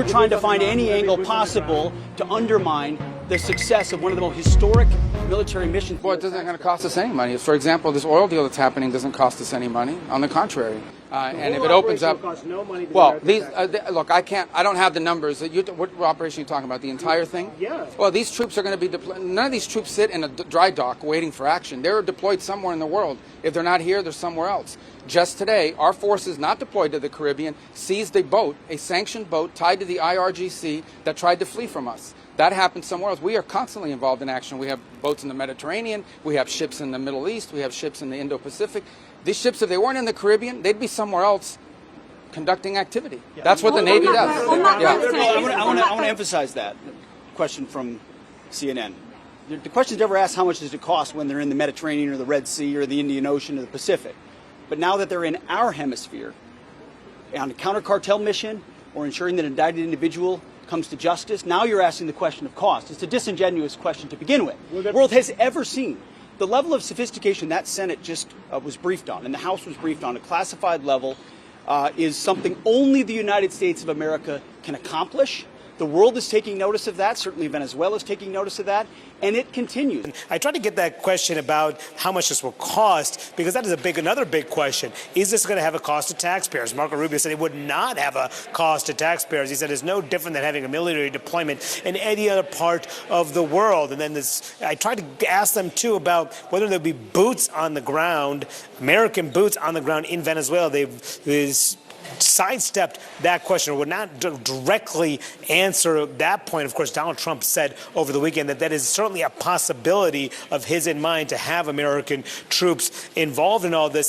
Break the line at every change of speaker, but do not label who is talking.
They're trying to find any angle possible to undermine the success of one of the most historic military missions.
Well, it isn't going to cost us any money. For example, this oil deal that's happening doesn't cost us any money. On the contrary. And if it opens up,
no money to
well, these look, I don't have the numbers. What operation are you talking about? The entire thing?
Yeah.
Well, these troops are going to be deployed. None of these troops sit in a dry dock waiting for action. They're deployed somewhere in the world. If they're not here, they're somewhere else. Just today, our forces not deployed to the Caribbean seized a boat, a sanctioned boat tied to the IRGC that tried to flee from us. That happened somewhere else. We are constantly involved in action. We have boats in the Mediterranean. We have ships in the Middle East. We have ships in the Indo-Pacific. These ships, if they weren't in the Caribbean, they'd be somewhere else conducting activity. Yeah. That's what the Navy does.
I want to emphasize that question from CNN. The question's never asked how much does it cost when they're in the Mediterranean or the Red Sea or the Indian Ocean or the Pacific. But now that they're in our hemisphere, on a counter-cartel mission or ensuring that an indicted individual comes to justice, now you're asking the question of cost. It's a disingenuous question to begin with. The world has ever seen the level of sophistication that Senate just was briefed on and the House was briefed on, a classified level, is something only the United States of America can accomplish. The world is taking notice of that. Certainly Venezuela is taking notice of that. And it continues.
I tried to get that question about how much this will cost, because that is another big question. Is this going to have a cost to taxpayers? Marco Rubio said it would not have a cost to taxpayers. He said it's no different than having a military deployment in any other part of the world. And then I tried to ask them, too, about whether there'll be boots on the ground, American boots on the ground in Venezuela. They've sidestepped that question or would not directly answer that point. Of course, Donald Trump said over the weekend that is certainly a possibility of his in mind to have American troops involved in all this.